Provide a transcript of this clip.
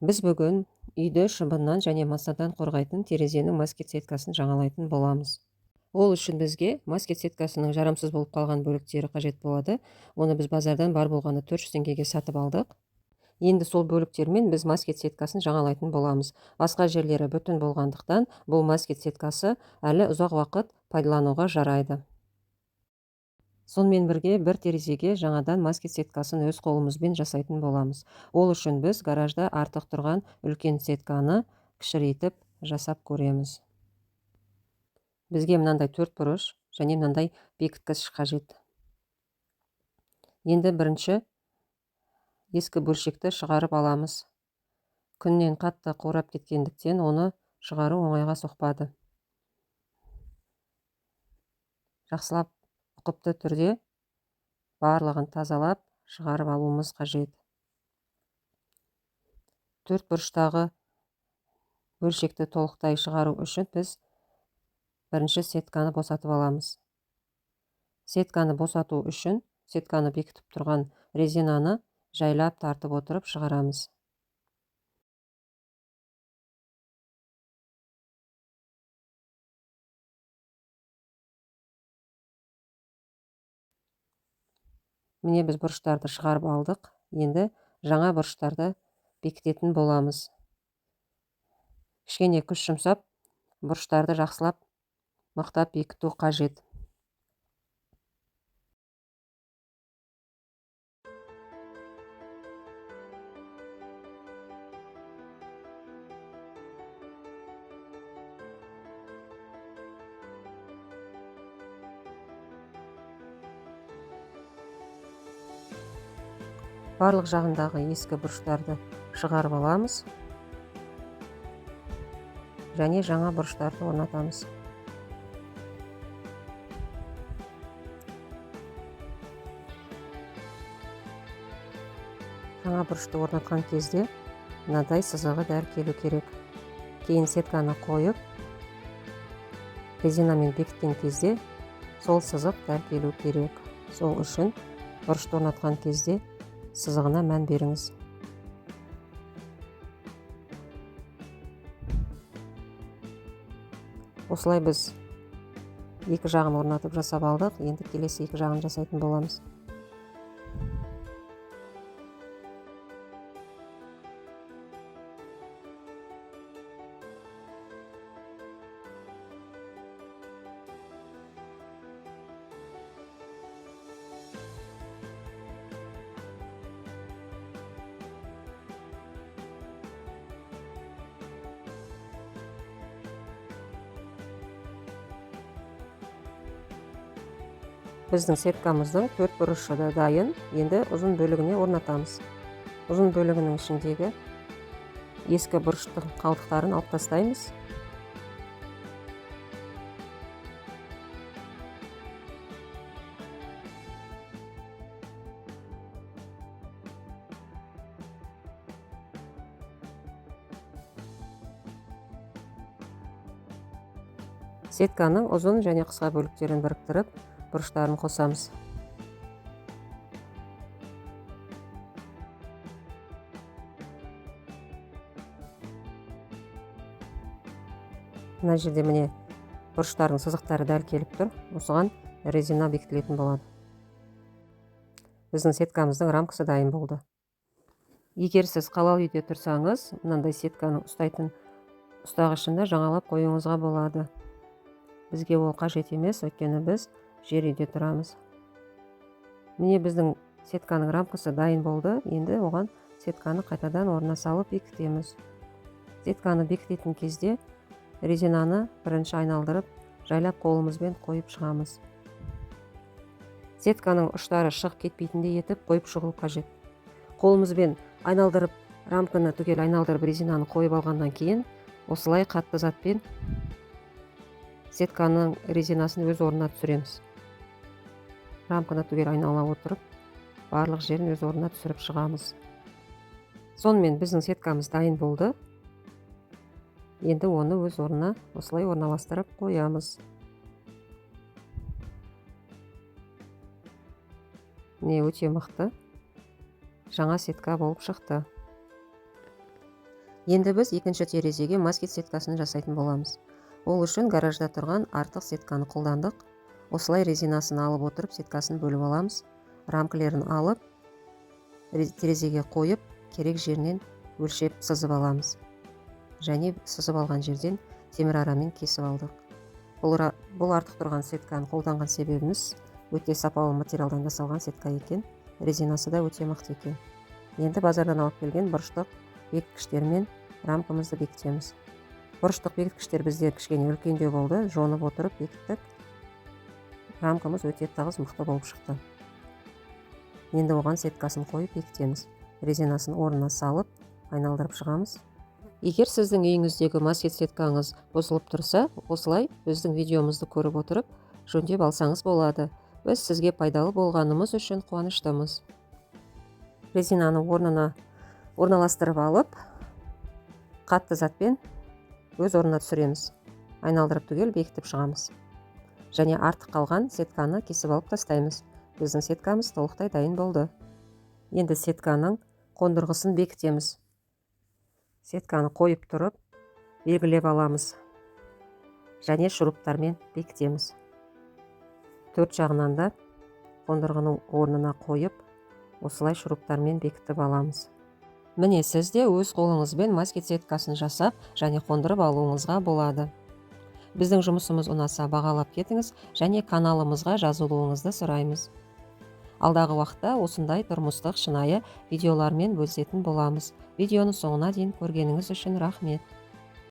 Біз бүгін үйді шыбыннан және масадан қорғайтын терезенің москит сеткасын жаңалайтын боламыз. Ол үшін бізге москит сеткасының жарамсыз болып қалған бөліктері қажет болады. Оны біз базардан бар болғаны 400 теңгеге сатып алдық. Енді сол бөліктермен біз москит сеткасын жаңалайтын боламыз. Басқа жерлері бүтін болғандықтан бұл москит сеткасы әлі ұзақ уақыт пайдалануға жарайды. Сонымен бірге бір терезеге жаңадан москит сеткасын өз қолымызбен жасайтын боламыз. Ол үшін біз гаражда артық тұрған үлкен сетканы кішірейтіп жасап көреміз. Бізге мынандай 4 бұрыш және мынандай бекіткіш қажет. Енді бірінші ескі бөлшекті шығарып аламыз. Күннен қатты қурап кеткендіктен оны шығару оңайға соқпады. Жақсылап ұқыпты түрде барлығын тазалап шығарып алуымыз қажет. 4 бұрыштағы бөлшекті толықтай шығару үшін біз бірінші сетканы босатып аламыз. Сетканы босату үшін сетканы бекітіп тұрған резинаны жайлап тартып отырып шығарамыз. Міне біз бұрыштарды шығарып алдық. Енді жаңа бұрыштарды бекітетін боламыз. Кішкене күш жұмсап, бұрыштарды жақсылап мықтап бекіту қажет. Барлық жағындағы ескі бұрыштарды шығарып аламыз және жаңа бұрыштарды орнатамыз. Жаңа бұрышты орнатқан кезде мынадай сызығы дәл келу керек. Кейін сетканы қойып, резинамен бекіткен кезде сол сызық дәл келу керек. Сол үшін бұрышты орнатқан кезде сызығына мән беріңіз. Осылай біз екі жағын орнатып жасап алдық. Енді келесі екі жағын жасайтын боламыз. Біздің сеткамыздың 4 бұрышы да дайын. Енді ұзын бөлігіне орнатамыз. Ұзын бөлігінің ішіндегі ескі бұрыштың қалдықтарын алып тастаймыз. Сетканың ұзын және қысқа бөліктерін біріктіріп, бұрыштарын қосамыз. Мына жерде міне бұрыштардың сызықтары дәл келіп тұр. Осыған резина бекітілетін болады. Біздің сеткамыздың рамкасы дайын болды. Егер сіз қалал үйде тұрсаңыз, мынандай сетканы ұстайтын ұстағышында жаңалап қоюыңызға болады. Бізге ол қажет емес, өйткені біз жер үйде тұрамыз. Міне біздің сетканың рамкасы дайын болды. Енді оған сетканы қайтадан орнына салып бекітеміз. Сетканы бекітетін кезде резинаны бірінші айналдырып, жайлап қолымызбен қойып шығамыз. Сетканың ұштары шығып кетпейтіндей етіп қойып шығу қажет. Қолымызбен айналдырып, рамканы түгел айналдырып резинаны қойып алғаннан кейін, осылай қатты затпен сетканың резинасын өз орнына түсіреміз. Рамканы түгел айнала отырып, барлық жерін өз орнына түсіріп шығамыз. Сонымен біздің сеткамыз дайын болды. Енді оны өз орнына осылай орналастырып қоямыз. Міне өте мықты жаңа сетка болып шықты. Енді біз екінші терезеге москит сеткасын жасайтын боламыз. Ол үшін гаражда тұрған артық сетканы қолдандық. Осылай резинасын алып отырып сеткасын бөліп аламыз. Рамкілерін алып терезеге қойып, керек жерінен өлшеп сызып аламыз. Және сызып алған жерден темір арамен кесіп алдық. Бұл артық тұрған сетканы қолданған себебіміз өте сапалы материалдан жасалған сетка екен. Резинасы да өте мықты екен. Енді базардан алып келген бұрыштық бекіткіштермен рамкамызды бекітеміз. Бұрыштық бекіткіштер бізде кішкене үлкендеу болды, жонып отырып бекіттік. Рамкамыз өте тығыз, мықты болып шықты. Енді оған сеткасын қойып бекітеміз. Резинасын орнына салып, айналдырып шығамыз. Егер сіздің үйіңіздегі москит сеткаңыз бұзылып тұрса, осылай біздің видеомызды көріп отырып, жөндеп алсаңыз болады. Біз сізге пайдалы болғанымыз үшін қуаныштымыз. Резинаны орнына орналастырып алып, қатты затпен өз орнына түсіреміз. Айналдырып түгел бекітіп шығамыз. Және артық қалған сетканы кесіп алып тастаймыз. Біздің сеткамыз толықтай дайын болды. Енді сетканың қондырғысын бекітеміз. Сетканы қойып тұрып, белгілеп аламыз. Және шуруптармен бекітеміз. Төрт жағынан да қондырғының орнына қойып, осылай шуруптармен бекітіп аламыз. Міне сіз де өз қолыңызбен москит сеткасын жасап, және қондырып алуыңызға болады. Біздің жұмысымыз ұнаса бағалап кетіңіз, және каналымызға жазылуыңызды сұраймыз. Алдағы уақытта осындай тұрмыстық шынайы видеолармен бөлісетін боламыз. Видеоны соңына дейін көргеніңіз үшін рахмет.